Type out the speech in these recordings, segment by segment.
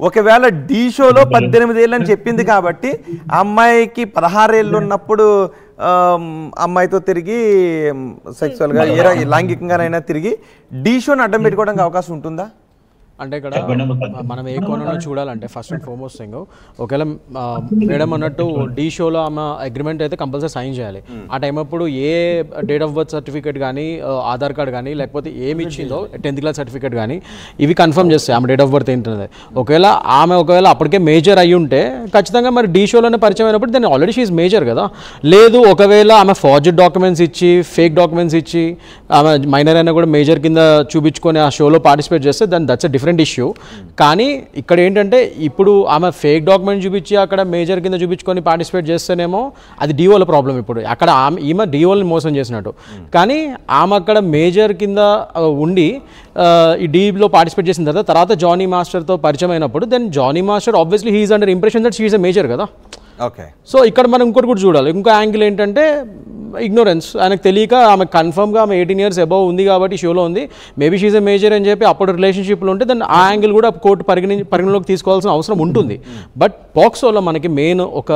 ఒకవేళ డి షోలో 18 ఏళ్ళు అని చెప్పింది కాబట్టి ఆ అమ్మాయికి 16 ఏళ్ళు ఉన్నప్పుడు అమ్మాయితో తిరిగి సెక్సువల్గా లైంగికంగానైనా తిరిగి డి షోని అడ్డం పెట్టుకోవడానికి అవకాశం ఉంటుందా? అంటే ఇక్కడ మనం ఏ కోణంలో చూడాలంటే ఫస్ట్ అండ్ ఫార్మోస్ట్ థింగ్, ఒకవేళ మేడం అన్నట్టు డి షోలో ఆమె అగ్రిమెంట్ అయితే కంపల్సరీ సైన్ చేయాలి. ఆ టైం అప్పుడు ఏ డేట్ ఆఫ్ బర్త్ సర్టిఫికేట్ కానీ ఆధార్ కార్డ్ కానీ లేకపోతే ఏమి ఇచ్చిందో 10th క్లాస్ సర్టిఫికేట్ కానీ ఇవి కన్ఫర్మ్ చేస్తాయి ఆమె డేట్ ఆఫ్ బర్త్ ఏంటనేది. ఒకవేళ అప్పటికే మేజర్ అయ్యి ఉంటే ఖచ్చితంగా మరి డి షోలోనే పరిచయం అయినప్పుడు దాన్ని ఆల్రెడీ షీఈ్ మేజర్ కదా. లేదు ఒకవేళ ఆమె ఫార్జెడ్ డాక్యుమెంట్స్ ఇచ్చి ఫేక్ డాక్యుమెంట్స్ ఇచ్చి ఆమె మైనర్ అయినా కూడా మేజర్ కింద చూపించుకొని ఆ షోలో పార్టిసిపేట్ చేస్తే దాన్ని దట్స్ డిఫరెంట్ ఇష్యూ. కానీ ఇక్కడ ఏంటంటే ఇప్పుడు ఆమె ఫేక్ డాక్యుమెంట్ చూపించి అక్కడ మేజర్ కింద చూపించుకొని పార్టిసిపేట్ చేస్తేనేమో అది డిఓల ప్రాబ్లం. ఇప్పుడు అక్కడ ఈమె డిఓని మోసం చేసినట్టు. కానీ ఆమె అక్కడ మేజర్ కింద ఉండి ఈ డీలో పార్టిసిపేట్ చేసిన తర్వాత జానీ మాస్టర్తో పరిచయం అయినప్పుడు then Jani master obviously he's under impression that she is a major కదా. ఓకే, సో ఇక్కడ మనం ఇంకోటి కూడా చూడాలి. ఇంకో యాంగిల్ ఏంటంటే ఇగ్నోరెన్స్. ఆయనకు తెలియక ఆమె కన్ఫర్మ్గా ఆమె 18 years అబౌవ్ ఉంది కాబట్టి షోలో ఉంది, మేబీ షీజ్ ఎ మేజర్ అని చెప్పి అప్పుడు రిలేషన్షిప్లో ఉంటే దాన్ని ఆ యాంగిల్ కూడా కోర్టు పరిగణలోకి తీసుకోవాల్సిన అవసరం ఉంటుంది. బట్ పాక్సోలో మనకి మెయిన్ ఒక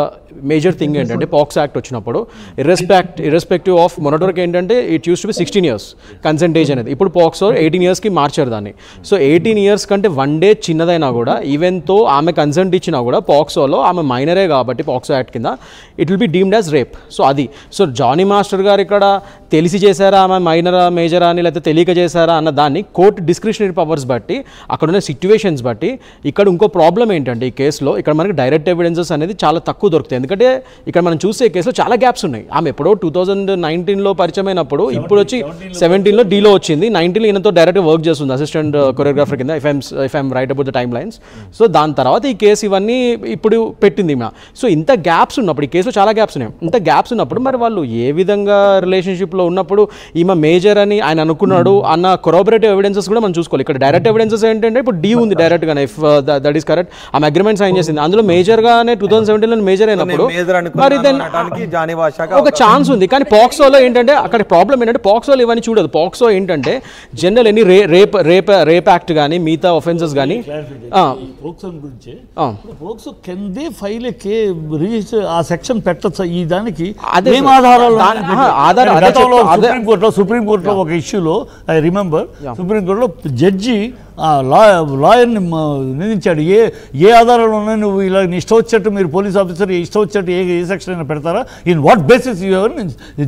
మేజర్ థింగ్ ఏంటంటే పాక్సో యాక్ట్ వచ్చినప్పుడు ఇర్రెస్పెక్టివ్ ఆఫ్ మొన్నటివరకు ఏంటంటే it use to be 16 years consent age అనేది. ఇప్పుడు పాక్సో 18 yearsకి మార్చారు దాన్ని. సో 18 years కంటే 1 day చిన్నదైనా కూడా ఈవెన్తో ఆమె కన్సెంట్ ఇచ్చినా కూడా పాక్సోలో ఆమె మైనరే కాబట్టి పాక్సో యాక్ట్ కింద it will be deemed as rape. So అది జానీ మాస్టర్ గారు ఇక్కడ తెలిసి చేశారా ఆమె మైనరా మేజరా అని లేకపోతే తెలియక చేశారా అన్న దాన్ని కోర్టు డిస్క్రిషనరీ పవర్స్ బట్టి అక్కడ ఉన్న సిచ్యువేషన్స్ బట్టి. ఇక్కడ ఇంకో ప్రాబ్లం ఏంటంటే ఈ కేసులో ఇక్కడ మనకి డైరెక్ట్ ఎవిడెన్సెస్ అనేది చాలా తక్కువ దొరుకుతాయి. ఎందుకంటే ఇక్కడ మనం చూసే కేసులో చాలా గ్యాప్స్ ఉన్నాయి. ఆమె ఎప్పుడో 2019లో పరిచయం అయినప్పుడు ఇప్పుడు వచ్చి 17లో డీలో వచ్చింది, 19లో ఈయనతో డైరెక్ట్గా వర్క్ చేస్తుంది అసిస్టెంట్ కొరియోగ్రాఫర్ కింద if I'm write about the time lines. So దాని తర్వాత ఈ కేసు ఇవన్నీ ఇప్పుడు పెట్టింది ఈమె. సో ఇంత గ్యాప్స్ ఉన్నప్పుడు ఈ కేసులో చాలా గ్యాప్స్ ఉన్నాయి. ఇంత గ్యాప్స్ ఉన్నప్పుడు మరి వాళ్ళు ఏ విధంగా రిలేషన్షిప్లో ఉన్నప్పుడు ఈమె మేజర్ అని ఆయన అనుకున్నాడు అన్న కొరాబరేటివ్ ఎవిడెన్సెస్ కూడా మనం చూసుకోవాలి. ఇక్కడ డైరెక్ట్ ఎవిడెన్సెస్ ఏంటంటే ఇప్పుడు డీ ఉంది డైరెక్ట్గానే, ఇఫ్ దట్ ఈస్ కరెక్ట్ ఆమె అగ్రిమెంట్ సైన్ చేసింది, అందులో మేజర్గానే 2017లో మేజర్ అయినప్పుడు మరి దెన్ ఒక ఛాన్స్ ఉంది. కానీ పాక్సోలో ఏంటంటే అక్కడ ప్రాబ్లం ఏంటంటే పాక్సోలో ఇవన్నీ చూడదు. పాక్సో ఏంటంటే జనరల్ ఎన్ని రేప్ యాక్ట్ కానీ మిగతా ఒఫెన్సెస్ కానీ ఆ సెక్షన్ పెట్టచ్చు. ఈ దానికి సుప్రీంకోర్టులో ఒక ఇష్యూలో ఐ రిమెంబర్ సుప్రీంకోర్టులో జడ్జి లాయర్ని నిందించాడు. ఏ ఆధారాలు ఉన్నాయి, నువ్వు ఇలా ఇష్టం వచ్చేట్టు మీరు పోలీస్ ఆఫీసర్ ఇష్టం వచ్చేట్టు ఏ సెక్షన్ అయినా పెడతారా, ఇన్ వాట్ బేసిస్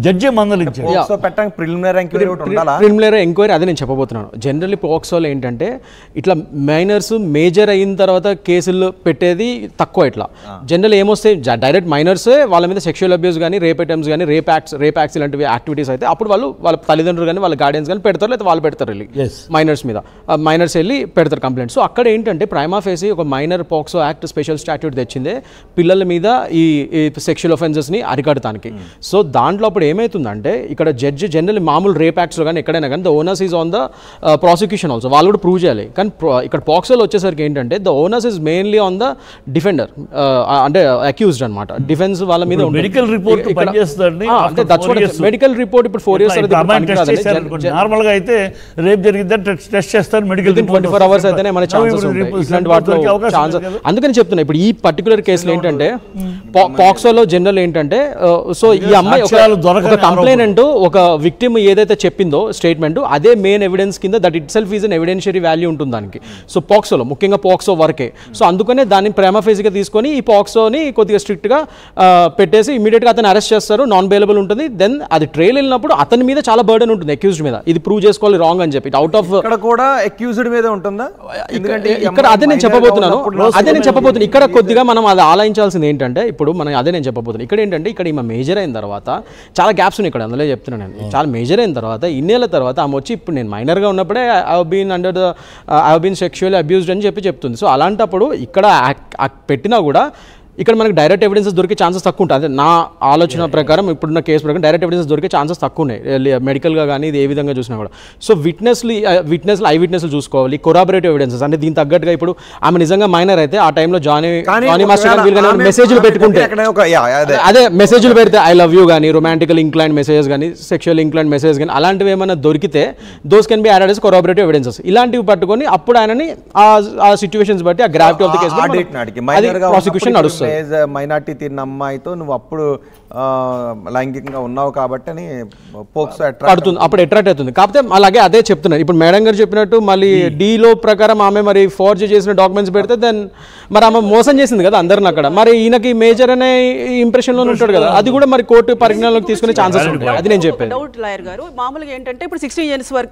జడ్జి మందలించాడు. ప్రిలిమినరీ ఎంక్వైరీ అదే నేను చెప్పబోతున్నాను. జనరల్లీ పాక్సోలో ఏంటంటే ఇట్లా మైనర్స్ మేజర్ అయిన తర్వాత కేసులు పెట్టేది తక్కువ. ఇట్లా జనరల్ ఏమొస్తాయి డైరెక్ట్ మైనర్సే వాళ్ళ మీద సెక్షువల్ అబ్యూస్ కానీ రేప్ అటెంప్ట్స్ కానీ రేప్ యాక్ట్స్ ఇలాంటివి యాక్టివిటీస్ అయితే అప్పుడు వాళ్ళ తల్లిదండ్రులు కానీ వాళ్ళ గార్డియన్స్ కానీ పెడతారు, లేదా వాళ్ళు పెడతారు వెళ్ళి మైనర్స్ మీద. మైనర్స్ వెళ్ళి పెడతారు కంప్లైంట్. సో అక్కడ ఏంటంటే ప్రైమా ఫేసి ఒక minor POCSO act special statute తెచ్చిందే పిల్లల మీద ఈ సెక్షువల్ ఒఫెన్సెస్ని అరికడటానికి. సో దాంట్లో అప్పుడు ఏమవుతుందంటే ఇక్కడ జడ్జి జనరల్ మామూలు రేప్ యాక్ట్స్లో కానీ ఎక్కడైనా కానీ the owners is on the prosecution also, వాళ్ళు కూడా ప్రూవ్ చేయాలి. కానీ ఇక్కడ పాక్సోలో వచ్చేసరికి ఏంటంటే the owners is mainly on the defender, అంటే అక్యూజ్డ్ అనమాట. డిఫెన్స్ వాళ్ళ మీద మెడికల్ రిపోర్ట్ మెడికల్ రిపోర్ట్ ఇప్పుడు 4 years నార్మల్గా అయితే రేప్ జరిగిందని టెస్ట్ చేస్తారు, మెడికల్ 24 hours అయితేనే మన ఛాన్సెస్ ఉంటాయి ఇట్లాంటి వాటిలో ఛాన్స్. అందుకని చెప్తున్నా ఇప్పుడు ఈ పర్టికులర్ కేసులో ఏంటంటే పాక్సోలో జనరల్ ఏంటంటే సో ఈ అమ్మాయి ఒక కంప్లైనెంట్ ఒక విక్టిమ్ ఏదైతే చెప్పిందో స్టేట్మెంట్ అదే మెయిన్ ఎవిడెన్స్ కింద that it self is an evidentiary value ఉంటుంది దానికి. సో పాక్సోలో ముఖ్యంగా పాక్సో వరకే. సో అందుకనే దాన్ని ప్రైమా ఫేసిగా తీసుకొని ఈ పాక్సోని కొద్దిగా స్ట్రిక్ట్గా పెట్టేసి ఇమీడియట్గా అతను అరెస్ట్ చేస్తారు, నాన్ బెయిలబుల్ ఉంటుంది. దెన్ అది ట్రైల్ వెళ్ళినప్పుడు అతని మీద చాలా బర్డెన్ ఉంటుంది అక్యూజ్డ్ మీద, ఇది ప్రూవ్ చేసుకోవాలి రాంగ్ అని చెప్పి. అవుట్ ఆఫ్ కూడా అక్యూజ్డ్ మీద ఉంటుందా? ఇక్కడ అదే నేను చెప్పబోతున్నాను. ఇక్కడ కొద్దిగా మనం అది ఆలోచించాల్సింది ఏంటంటే ఇప్పుడు మనం అదే నేను చెప్పబోతున్నాను. ఇక్కడ ఏంటంటే ఇక్కడ ఈమె మేజర్ అయిన తర్వాత చాలా గ్యాప్స్ ఉన్నాయి. ఇక్కడ అందులో చెప్తున్నాను నేను, చాలా మేజర్ అయిన తర్వాత ఇన్నేళ్ళ తర్వాత ఆమె వచ్చి ఇప్పుడు నేను మైనర్గా ఉన్నప్పుడే I have been sexually abused అని చెప్తుంది. సో అలాంటప్పుడు ఇక్కడ పెట్టినా కూడా ఇక్కడ మనకి డైరెక్ట్ ఎవిడెన్సెస్ దొరికే ఛాన్సెస్ తక్కువ ఉంటాయి. అదే నా ఆలోచన ప్రకారం ఇప్పుడున్న కేసు ప్రకారం డైరెక్ట్ ఎవిడెన్సెస్ దొరికే ఛాన్సెస్ తక్కువ ఉన్నాయి మెడికల్గా కానీ ఇది ఏ విధంగా చూసినా కూడా. సో విట్నెస్లు ఐ విట్నెస్లు చూసుకోవాలి, కొరాబరేటివ్ ఎవిడెన్సెస్ అంటే దీని తగ్గట్టుగా ఇప్పుడు ఆమె నిజంగా మైనర్ అయితే ఆ టైంలో జానీ మాస్టర్ గానీ మెసేజ్లు పెట్టుకుంటే అదే మెసేజ్లు పెడితే ఐ లవ్ యూ కానీ రొమాంటికల్ ఇంక్లైన్ మెసేజెస్ కానీ సెక్షువల్ ఇంక్లైన్ మెసేజ్ కానీ అలాంటివి ఏమైనా దొరికితే those can be added as corroborative evidences. ఇలాంటివి పట్టుకొని అప్పుడు ఆయనని ఆ సిచ్యువేషన్స్ బట్టి ఆ gravity of the case prosecution నడుస్తుంది. మైనార్టీ తీరిన అమ్మాయితో నువ్వు అప్పుడు లైంగికంగా ఉన్నావు కాబట్టి అని పోక్సో పడుతుంది, అప్పుడు అట్రాక్ట్ అవుతుంది. కాకపోతే అలాగే అదే చెప్తున్నారు ఇప్పుడు మేడం గారు చెప్పినట్టు మళ్ళీ డీలో ప్రకారం ఆమె మరి ఫోర్జ్ చేసిన డాక్యుమెంట్స్ పెడితే దెన్ మరి ఆమె మోసం చేసింది కదా అందరిని అక్కడ, మరి ఈయనకి మేజర్ అనే ఇంప్రెషన్లో ఉంటాడు కదా, అది కూడా మరి కోర్టు పరిగణనలోకి తీసుకునే ఛాన్సెస్ ఉంటాయి. అది నేను చెప్పాను. డౌట్ లాయర్ గారు మామూలుగా ఏంటంటే ఇప్పుడు 16 years వరకు